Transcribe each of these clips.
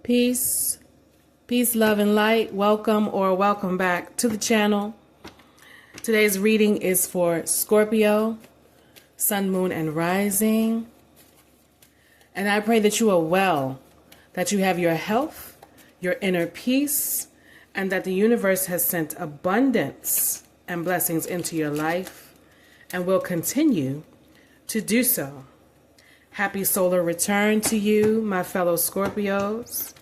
Peace, peace, love, and light. Welcome or welcome back to the channel. Today's reading is for Scorpio, Sun, Moon, and Rising. And I pray that you are well, that you have your health, your inner peace, and that the universe has sent abundance and blessings into your life and will continue to do so. Happy solar return to you, my fellow Scorpios.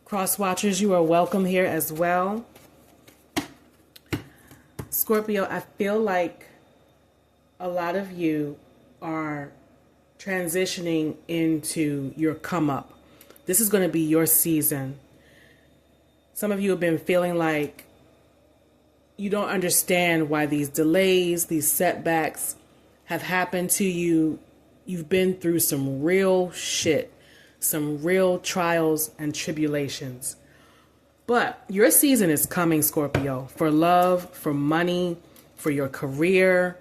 Cross watchers, you are welcome here as well. Scorpio, I feel like a lot of you are transitioning into your come up. This is going to be your season. Some of you have been feeling like you don't understand why these delays, these setbacks have happened to you. You've been through some real shit, some real trials and tribulations. But your season is coming, Scorpio, for love, for money, for your career,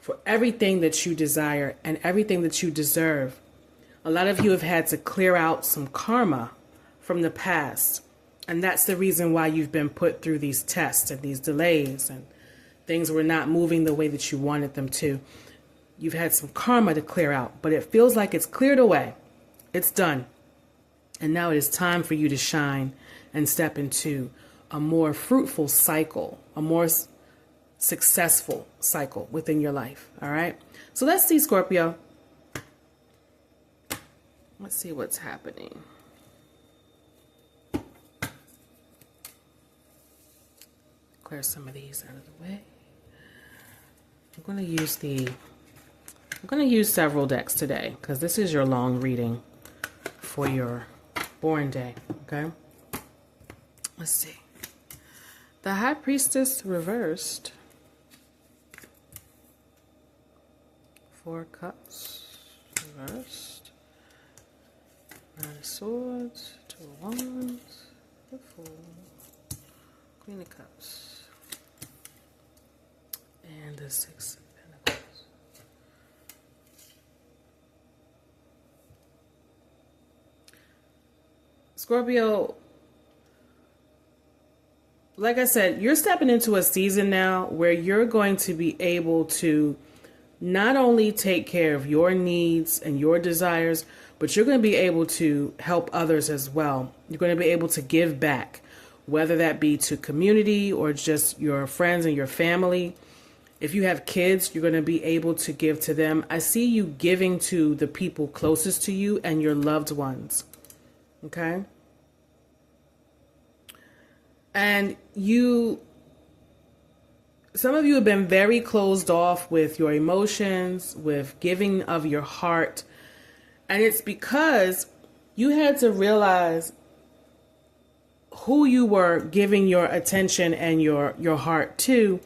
for everything that you desire and everything that you deserve. A lot of you have had to clear out some karma from the past. And that's the reason why you've been put through these tests and these delays and things were not moving the way that you wanted them to. You've had some karma to clear out, but it feels like it's cleared away. It's done. And now it is time for you to shine and step into a more fruitful cycle, a more successful cycle within your life. All right. So let's see, Scorpio. Let's see what's happening. Clear some of these out of the way. I'm going to use several decks today because this is your long reading for your born day. Okay. Let's see. The High Priestess reversed. 4 Cups reversed. 9 of Swords, 2 of Wands, the Fool, Queen of Cups, and the 6 of Pentacles. Scorpio, like I said, you're stepping into a season now where you're going to be able to not only take care of your needs and your desires, but you're going to be able to help others as well. You're going to be able to give back, whether that be to community or just your friends and your family. If you have kids, you're going to be able to give to them. I see you giving to the people closest to you and your loved ones. Okay? And some of you have been very closed off with your emotions, with giving of your heart. And it's because you had to realize who you were giving your attention and your heart to.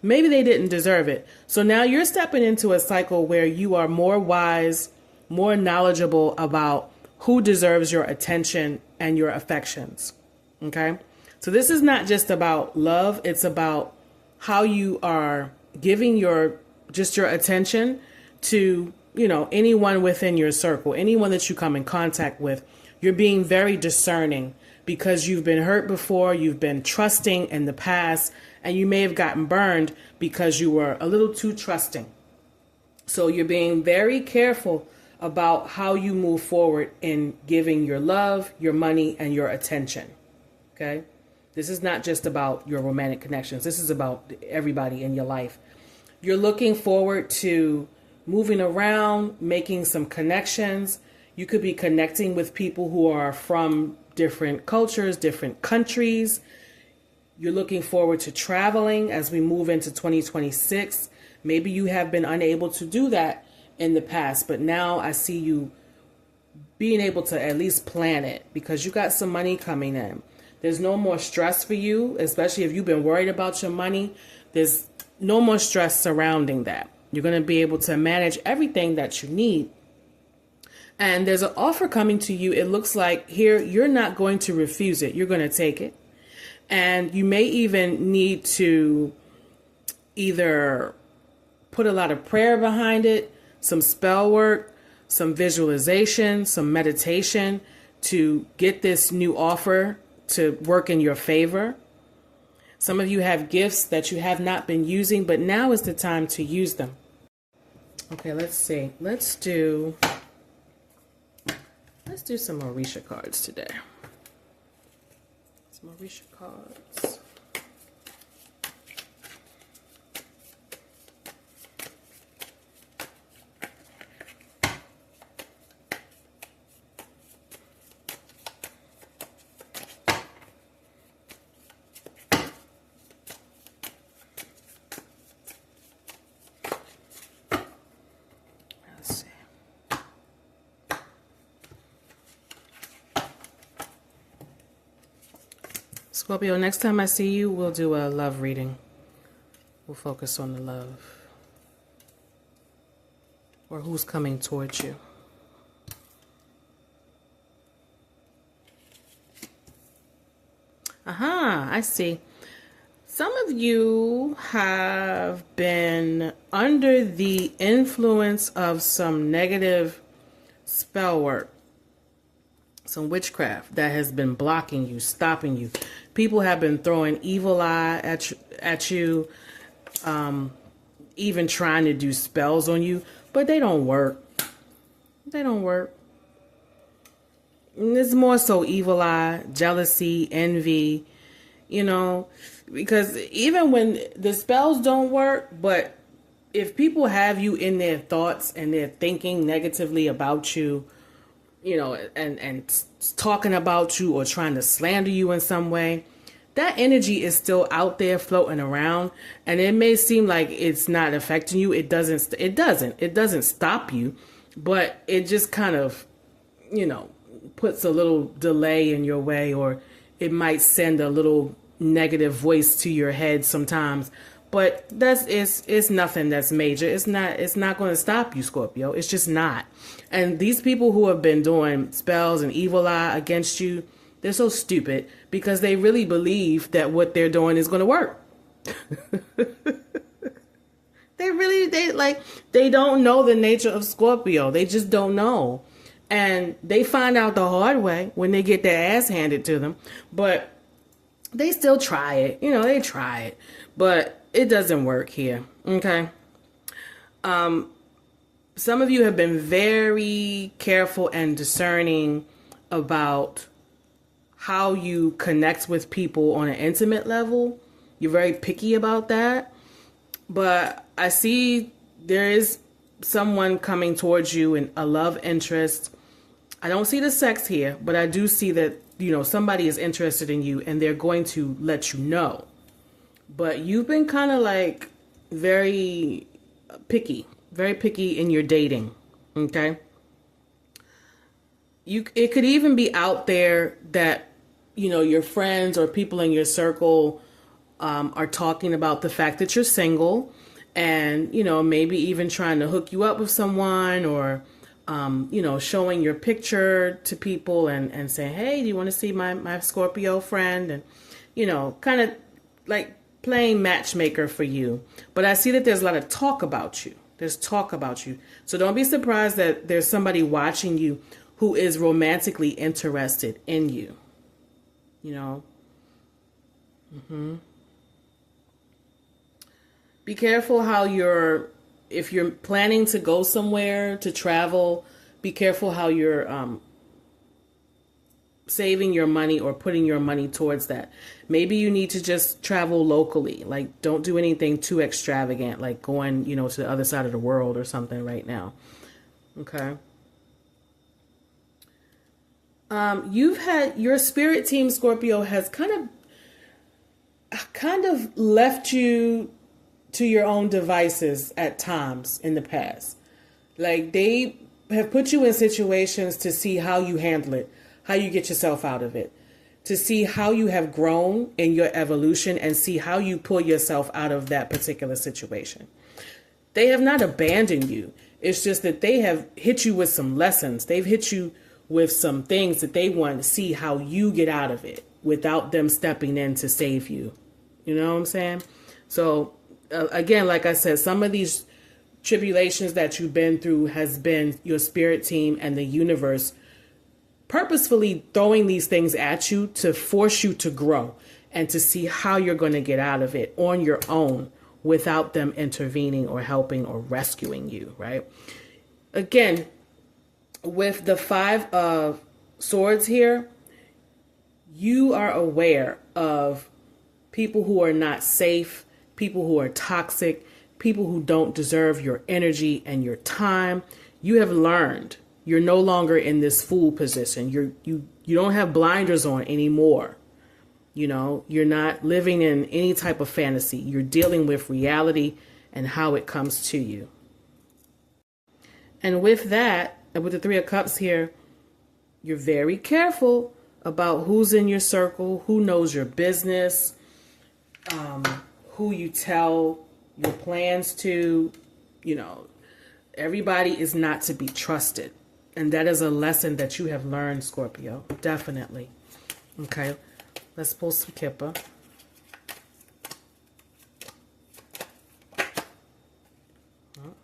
Maybe they didn't deserve it. So now you're stepping into a cycle where you are more wise, more knowledgeable about who deserves your attention and your affections. Okay? So this is not just about love. It's about how you are giving your attention to, anyone within your circle, anyone that you come in contact with. You're being very discerning because you've been hurt before, you've been trusting in the past, and you may have gotten burned because you were a little too trusting. So you're being very careful about how you move forward in giving your love, your money, and your attention. Okay? This is not just about your romantic connections. This is about everybody in your life. You're looking forward to moving around, making some connections. You could be connecting with people who are from different cultures, different countries. You're looking forward to traveling as we move into 2026. Maybe you have been unable to do that in the past, but now I see you being able to at least plan it because you got some money coming in. There's no more stress for you, especially if you've been worried about your money. There's no more stress surrounding that. You're going to be able to manage everything that you need. And there's an offer coming to you. It looks like here you're not going to refuse it. You're going to take it. And you may even need to either put a lot of prayer behind it, some spell work, some visualization, some meditation to get this new offer to work in your favor. Some of you have gifts that you have not been using, but now is the time to use them. Okay, let's see. Let's do some Orisha cards today. Some Orisha cards. Scorpio, next time I see you, we'll do a love reading. We'll focus on the love. Or who's coming towards you. Aha, I see. Some of you have been under the influence of some negative spell work. Some witchcraft that has been blocking you, stopping you. People have been throwing evil eye at you, even trying to do spells on you, but they don't work. They don't work. And it's more so evil eye, jealousy, envy, you know, because even when the spells don't work, but if people have you in their thoughts and they're thinking negatively about you, you know, and talking about you or trying to slander you in some way, that energy is still out there floating around, and it may seem like it's not affecting you. It doesn't stop you, but it just kind of, you know, puts a little delay in your way, or it might send a little negative voice to your head sometimes. But it's nothing that's major. It's not going to stop you, Scorpio. It's just not. And these people who have been doing spells and evil eye against you, they're so stupid because they really believe that what they're doing is going to work. They don't know the nature of Scorpio. They just don't know. And they find out the hard way when they get their ass handed to them. But they still try it. You know, they try it. But it doesn't work here. Okay. Some of you have been very careful and discerning about how you connect with people on an intimate level. You're very picky about that. But I see there is someone coming towards you in a love interest. I don't see the sex here, but I do see that, you know, somebody is interested in you and they're going to let you know. But you've been kind of like very picky in your dating. Okay. It could even be out there that, you know, your friends or people in your circle are talking about the fact that you're single and, you know, maybe even trying to hook you up with someone or, you know, showing your picture to people and saying, hey, do you want to see my Scorpio friend? And, you know, kind of like playing matchmaker for you. But I see that there's a lot of talk about you. There's talk about you. So don't be surprised that there's somebody watching you who is romantically interested in you. You know? Be careful how if you're planning to go somewhere to travel, be careful how you're saving your money or putting your money towards that. Maybe you need to just travel locally. Like, don't do anything too extravagant, like going, you know, to the other side of the world or something right now. Okay. You've had your spirit team, Scorpio, has kind of left you to your own devices at times in the past. Like, they have put you in situations to see how you handle it, how you get yourself out of it, to see how you have grown in your evolution and see how you pull yourself out of that particular situation. They have not abandoned you. It's just that they have hit you with some lessons. They've hit you with some things that they want to see how you get out of it without them stepping in to save you. You know what I'm saying? So again, like I said, some of these tribulations that you've been through has been your spirit team and the universe purposefully throwing these things at you to force you to grow and to see how you're going to get out of it on your own without them intervening or helping or rescuing you, right? Again, with the 5 of Swords here, you are aware of people who are not safe, people who are toxic, people who don't deserve your energy and your time. You have learned. You're no longer in this fool position. You don't have blinders on anymore. You know, you're not living in any type of fantasy. You're dealing with reality and how it comes to you. And with that, and with the 3 of Cups here, you're very careful about who's in your circle, who knows your business, who you tell your plans to. You know, everybody is not to be trusted. And that is a lesson that you have learned, Scorpio. Definitely. Okay. Let's pull some Kippa. Well,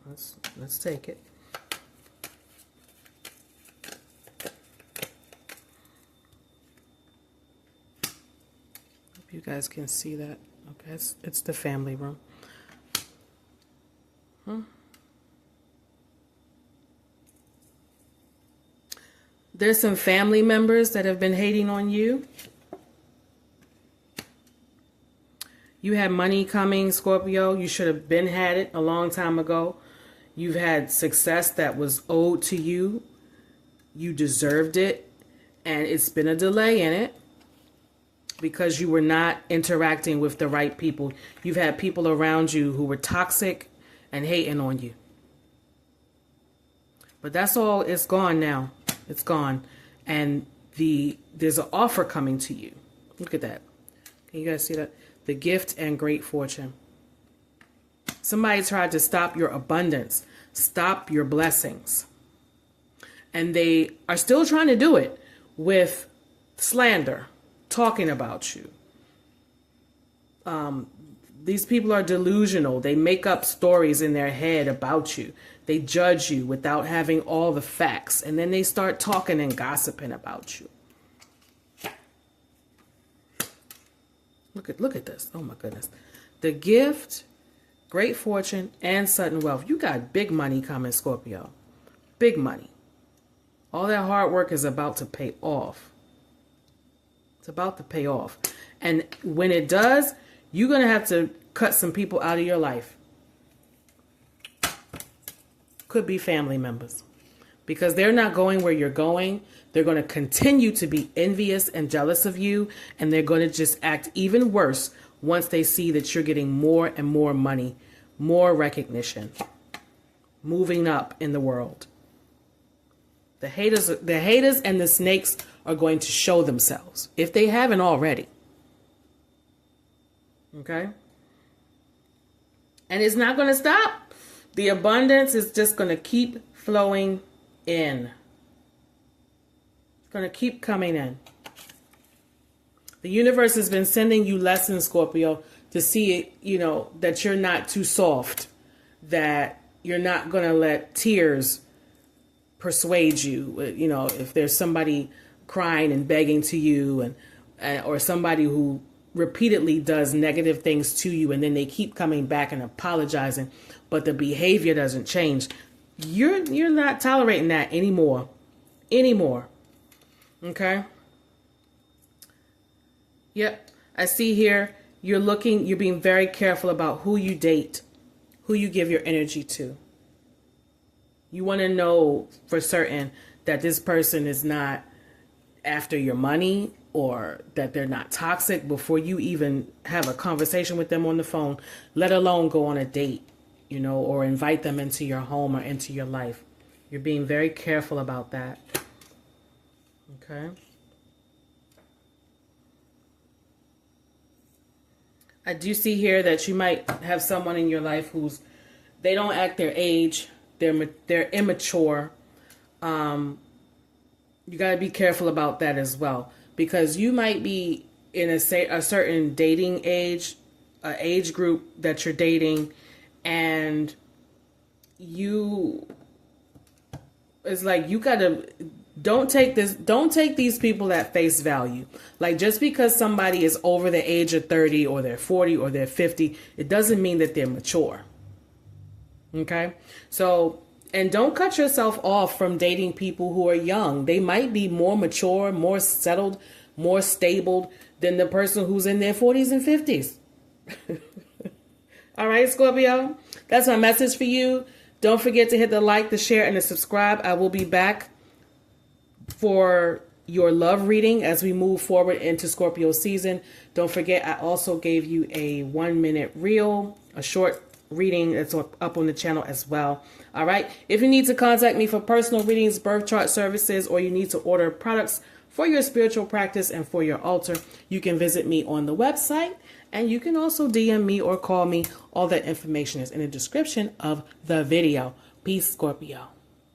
let's take it. Hope you guys can see that. Okay, it's the family room. There's some family members that have been hating on you. You had money coming, Scorpio. You should have been had it a long time ago. You've had success that was owed to you. You deserved it. And it's been a delay in it because you were not interacting with the right people. You've had people around you who were toxic and hating on you. But that's all. It's gone now. It's gone. And there's an offer coming to you. Look at that. Can you guys see that? The gift and great fortune. Somebody tried to stop your abundance, stop your blessings. And they are still trying to do it with slander, talking about you. These people are delusional. They make up stories in their head about you. They judge you without having all the facts. And then they start talking and gossiping about you. Look at this. Oh my goodness. The gift, great fortune, and sudden wealth. You got big money coming, Scorpio. Big money. All that hard work is about to pay off. It's about to pay off. And when it does, you're going to have to cut some people out of your life. Could be family members. Because they're not going where you're going. They're going to continue to be envious and jealous of you. And they're going to just act even worse once they see that you're getting more and more money, more recognition, moving up in the world. The haters and the snakes are going to show themselves if they haven't already. Okay? And it's not going to stop. The abundance is just going to keep flowing in. It's going to keep coming in. The universe has been sending you lessons, Scorpio, to see, you know, that you're not too soft, that you're not going to let tears persuade you. You know, if there's somebody crying and begging to you, and or somebody who repeatedly does negative things to you, and then they keep coming back and apologizing, but the behavior doesn't change. You're not tolerating that anymore. Okay? Yep. I see here you're being very careful about who you date, who you give your energy to. You want to know for certain that this person is not after your money, or that they're not toxic before you even have a conversation with them on the phone, let alone go on a date, you know, or invite them into your home or into your life. You're being very careful about that. Okay. I do see here that you might have someone in your life they don't act their age. They're immature. You got to be careful about that as well, because you might be in a certain dating age, age group that you're dating, and it's like you got to Don't take these people at face value. Like, just because somebody is over the age of 30 or they're 40 or they're 50, it doesn't mean that they're mature. Okay? So, and don't cut yourself off from dating people who are young. They might be more mature, more settled, more stable than the person who's in their 40s and 50s. All right, Scorpio, that's my message for you. Don't forget to hit the like, the share, and the subscribe. I will be back for your love reading as we move forward into Scorpio season. Don't forget, I also gave you a 1-minute reel, a short reading that's up on the channel as well. All right. If you need to contact me for personal readings, birth chart services, or you need to order products for your spiritual practice and for your altar, you can visit me on the website, and you can also DM me or call me. All that information is in the description of the video. Peace, Scorpio.